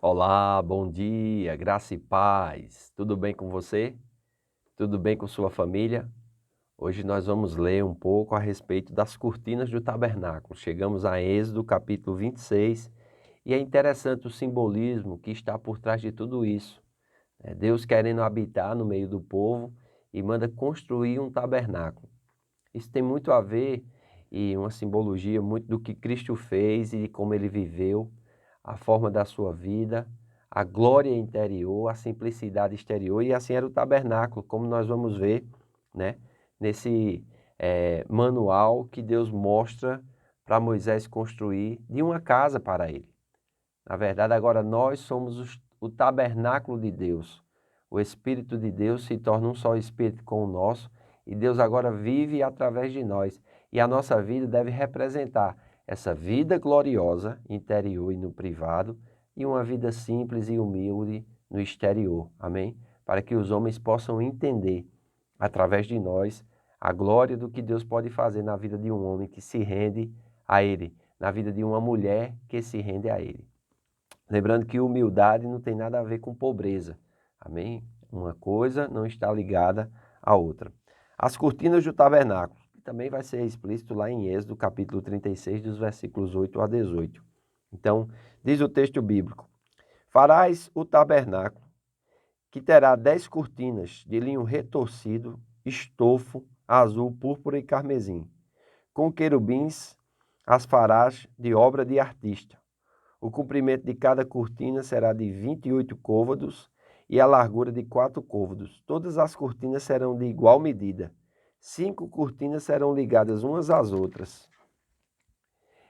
Olá, bom dia, graça e paz. Tudo bem com você? Tudo bem com sua família? Hoje nós vamos ler um pouco a respeito das cortinas do tabernáculo. Chegamos a Êxodo capítulo 26 e é interessante o simbolismo que está por trás de tudo isso. É Deus querendo habitar no meio do povo e manda construir um tabernáculo. Isso tem muito a ver e uma simbologia muito do que Cristo fez e de como ele viveu, a forma da sua vida, a glória interior, a simplicidade exterior, e assim era o tabernáculo, como nós vamos ver, né, nesse manual que Deus mostra para Moisés construir de uma casa para ele. Na verdade, agora nós somos o tabernáculo de Deus. O Espírito de Deus se torna um só Espírito com o nosso, e Deus agora vive através de nós. E a nossa vida deve representar essa vida gloriosa, interior e no privado, e uma vida simples e humilde no exterior. Amém? Para que os homens possam entender, através de nós, a glória do que Deus pode fazer na vida de um homem que se rende a Ele, na vida de uma mulher que se rende a Ele. Lembrando que humildade não tem nada a ver com pobreza. Amém? Uma coisa não está ligada à outra. As cortinas do tabernáculo, que também vai ser explícito lá em Êxodo, capítulo 36, dos versículos 8 a 18. Então, diz o texto bíblico: Farás o tabernáculo, que terá 10 cortinas de linho retorcido, estofo, azul, púrpura e carmesim. Com querubins as farás de obra de artista. O comprimento de cada cortina será de 28 côvados e a largura de 4 côvados. Todas as cortinas serão de igual medida. 5 cortinas serão ligadas umas às outras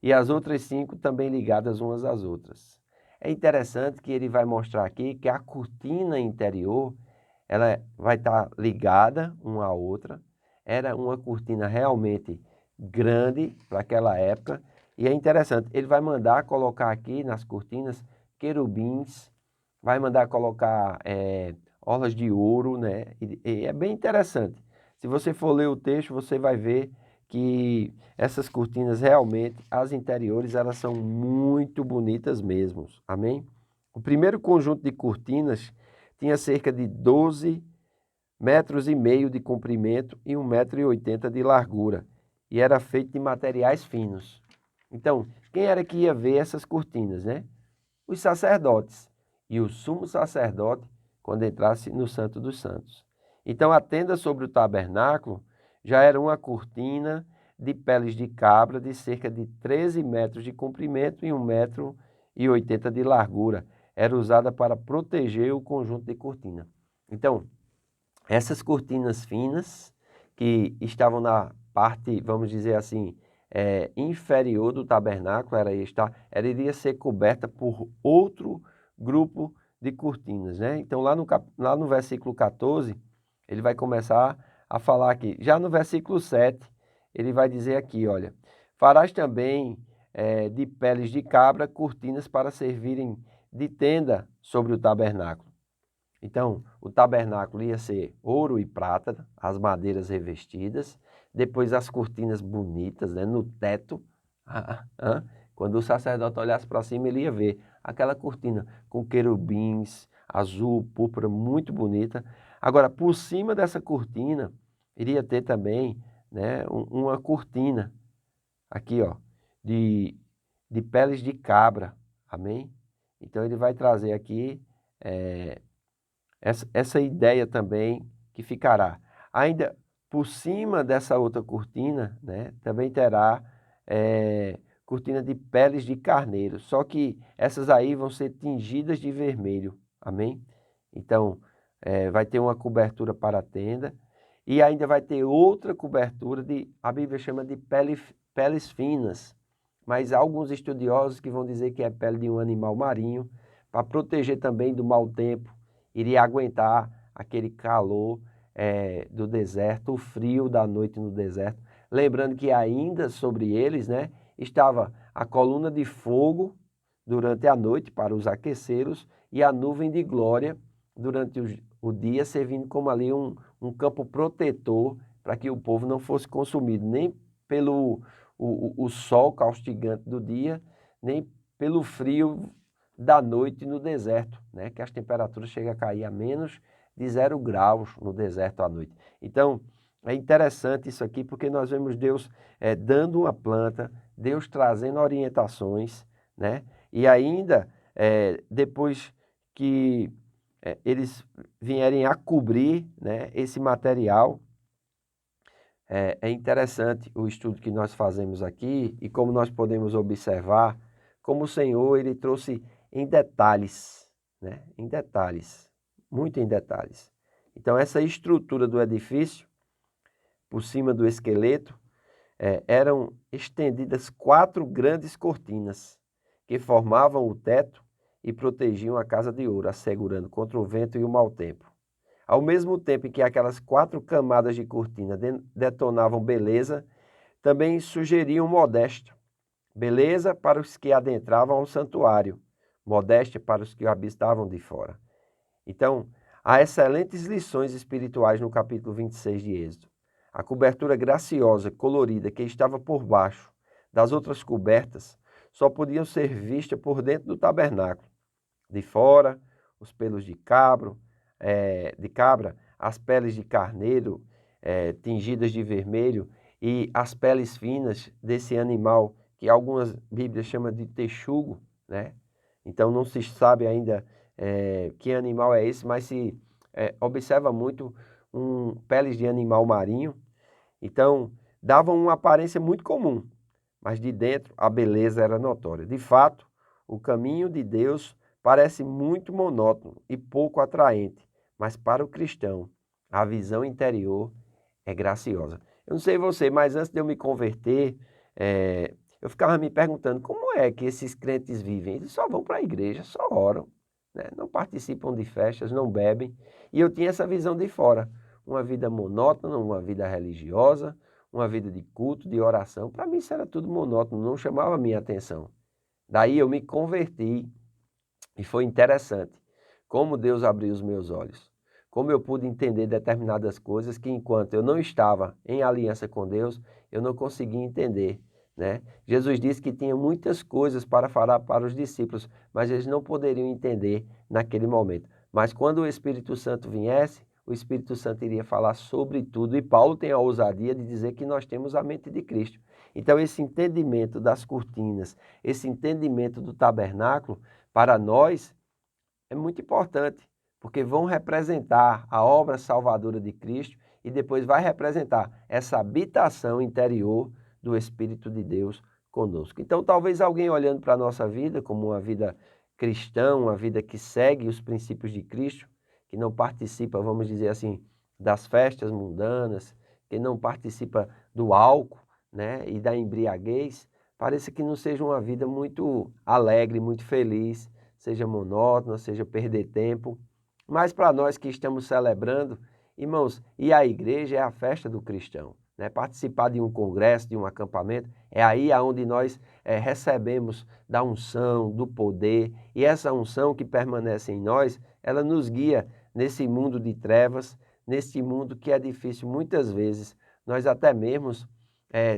e as outras 5 também ligadas umas às outras. É interessante que ele vai mostrar aqui que a cortina interior ela vai estar ligada uma à outra. Era uma cortina realmente grande para aquela época. E é interessante, ele vai mandar colocar aqui nas cortinas querubins, vai mandar colocar orlas de ouro, né? E é bem interessante. Se você for ler o texto, você vai ver que essas cortinas realmente, as interiores, elas são muito bonitas mesmo. Amém? O primeiro conjunto de cortinas tinha cerca de 12 metros e meio de comprimento e 1,80 m de largura, e era feito de materiais finos. Então, quem era que ia ver essas cortinas, né? Os sacerdotes e o sumo sacerdote quando entrasse no Santo dos Santos. Então, a tenda sobre o tabernáculo já era uma cortina de peles de cabra de cerca de 13 metros de comprimento e 1,80 m de largura. Era usada para proteger o conjunto de cortina. Então, essas cortinas finas que estavam na parte, vamos dizer assim, inferior do tabernáculo, ela iria ser coberta por outro grupo de cortinas, né? Então lá no versículo 14, ele vai começar a falar aqui. Já no versículo 7, ele vai dizer aqui, olha, farás também de peles de cabra cortinas para servirem de tenda sobre o tabernáculo. Então, o tabernáculo ia ser ouro e prata, as madeiras revestidas, depois as cortinas bonitas, né, no teto. Quando o sacerdote olhasse para cima, ele ia ver aquela cortina com querubins, azul, púrpura, muito bonita. Agora, por cima dessa cortina, iria ter também, né, uma cortina, aqui, ó, de peles de cabra, amém? Então, ele vai trazer aqui essa ideia também que ficará. Ainda por cima dessa outra cortina, né, também terá cortina de peles de carneiro, só que essas aí vão ser tingidas de vermelho, amém? Então, vai ter uma cobertura para a tenda e ainda vai ter outra cobertura a Bíblia chama de peles finas, mas há alguns estudiosos que vão dizer que é pele de um animal marinho, para proteger também do mau tempo, iria aguentar aquele calor do deserto, o frio da noite no deserto. Lembrando que ainda sobre eles, né, estava a coluna de fogo durante a noite para os aquecê-los e a nuvem de glória durante o dia, servindo como ali um campo protetor para que o povo não fosse consumido nem pelo o sol caustigante do dia, nem pelo frio da noite no deserto, né? Que as temperaturas chegam a cair a menos de 0 graus no deserto à noite. Então, é interessante isso aqui porque nós vemos Deus dando uma planta, Deus trazendo orientações, né? E ainda, depois que eles vierem a cobrir, né, esse material, é interessante o estudo que nós fazemos aqui e como nós podemos observar como o Senhor ele trouxe em detalhes, né? Em detalhes, muito em detalhes. Então essa estrutura do edifício, por cima do esqueleto, eram estendidas 4 grandes cortinas que formavam o teto e protegiam a casa de ouro, assegurando contra o vento e o mau tempo. Ao mesmo tempo em que aquelas 4 camadas de cortina detonavam beleza, também sugeriam modéstia. Beleza para os que adentravam ao santuário, modéstia para os que o habitavam de fora. Então, há excelentes lições espirituais no capítulo 26 de Êxodo. A cobertura graciosa, colorida, que estava por baixo das outras cobertas, só podiam ser vistas por dentro do tabernáculo. De fora, os pelos de cabra, as peles de carneiro tingidas de vermelho e as peles finas desse animal, que algumas Bíblias chamam de texugo, né? Então não se sabe ainda que animal é esse, mas se observa muito peles de animal marinho. Então davam uma aparência muito comum, mas de dentro a beleza era notória. De fato, o caminho de Deus parece muito monótono e pouco atraente, mas para o cristão, a visão interior é graciosa. Eu não sei você, mas antes de eu me converter, eu ficava me perguntando como é que esses crentes vivem. Eles só vão para a igreja, só oram, né? Não participam de festas, não bebem. E eu tinha essa visão de fora, uma vida monótona, uma vida religiosa, uma vida de culto, de oração. Para mim isso era tudo monótono, não chamava a minha atenção. Daí eu me converti e foi interessante como Deus abriu os meus olhos. Como eu pude entender determinadas coisas que enquanto eu não estava em aliança com Deus, eu não conseguia entender, né? Jesus disse que tinha muitas coisas para falar para os discípulos, mas eles não poderiam entender naquele momento. Mas quando o Espírito Santo viesse, o Espírito Santo iria falar sobre tudo. E Paulo tem a ousadia de dizer que nós temos a mente de Cristo. Então esse entendimento das cortinas, esse entendimento do tabernáculo, para nós é muito importante, porque vão representar a obra salvadora de Cristo e depois vai representar essa habitação interior do Espírito de Deus conosco. Então, talvez alguém olhando para a nossa vida como uma vida cristã, uma vida que segue os princípios de Cristo, que não participa, vamos dizer assim, das festas mundanas, que não participa do álcool, né, e da embriaguez, parece que não seja uma vida muito alegre, muito feliz, seja monótona, seja perder tempo. Mas para nós que estamos celebrando, irmãos, e a igreja é a festa do cristão, né? Participar de um congresso, de um acampamento, é aí aonde nós recebemos da unção, do poder, e essa unção que permanece em nós, ela nos guia nesse mundo de trevas, nesse mundo que é difícil muitas vezes, nós até mesmo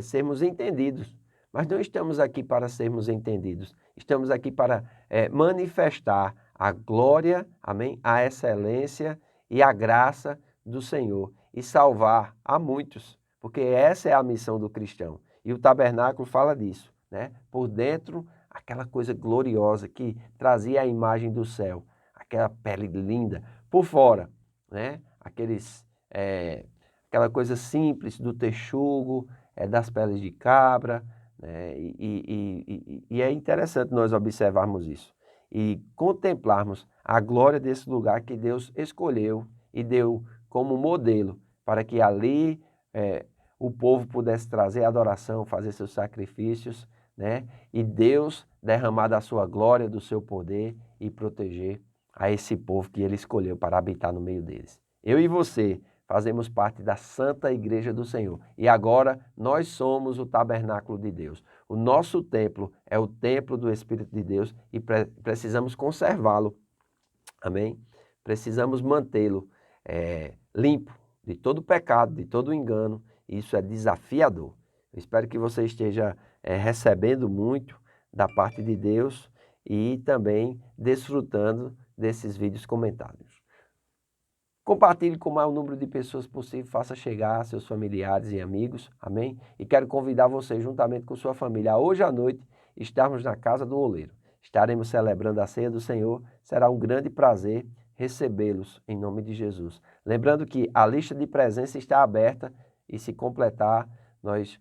sermos entendidos. Mas não estamos aqui para sermos entendidos, estamos aqui para manifestar a glória, amém, a excelência e a graça do Senhor e salvar a muitos, porque essa é a missão do cristão. E o tabernáculo fala disso, né? Por dentro, aquela coisa gloriosa que trazia a imagem do céu, aquela pele linda. Por fora, né? Aquela coisa simples do texugo, das peles de cabra, né? E é interessante nós observarmos isso e contemplarmos a glória desse lugar que Deus escolheu e deu como modelo para que ali o povo pudesse trazer adoração, fazer seus sacrifícios, né? E Deus derramar da sua glória, do seu poder e proteger a esse povo que ele escolheu para habitar no meio deles. Eu e você fazemos parte da Santa Igreja do Senhor. E agora nós somos o tabernáculo de Deus. O nosso templo é o templo do Espírito de Deus e precisamos conservá-lo. Amém? Precisamos mantê-lo limpo de todo pecado, de todo engano. Isso é desafiador. Eu espero que você esteja recebendo muito da parte de Deus e também desfrutando desses vídeos comentados. Compartilhe com o maior número de pessoas possível, faça chegar a seus familiares e amigos, amém? E quero convidar você, juntamente com sua família, a hoje à noite, estarmos na casa do oleiro. Estaremos celebrando a ceia do Senhor, será um grande prazer recebê-los em nome de Jesus. Lembrando que a lista de presença está aberta e se completar, nós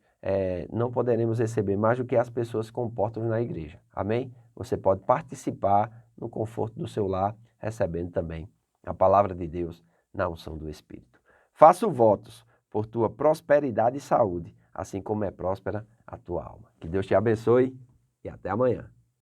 não poderemos receber mais do que as pessoas comportam na igreja, amém? Você pode participar no conforto do seu lar, recebendo também a palavra de Deus na unção do Espírito. Faço votos por tua prosperidade e saúde, assim como é próspera a tua alma. Que Deus te abençoe e até amanhã.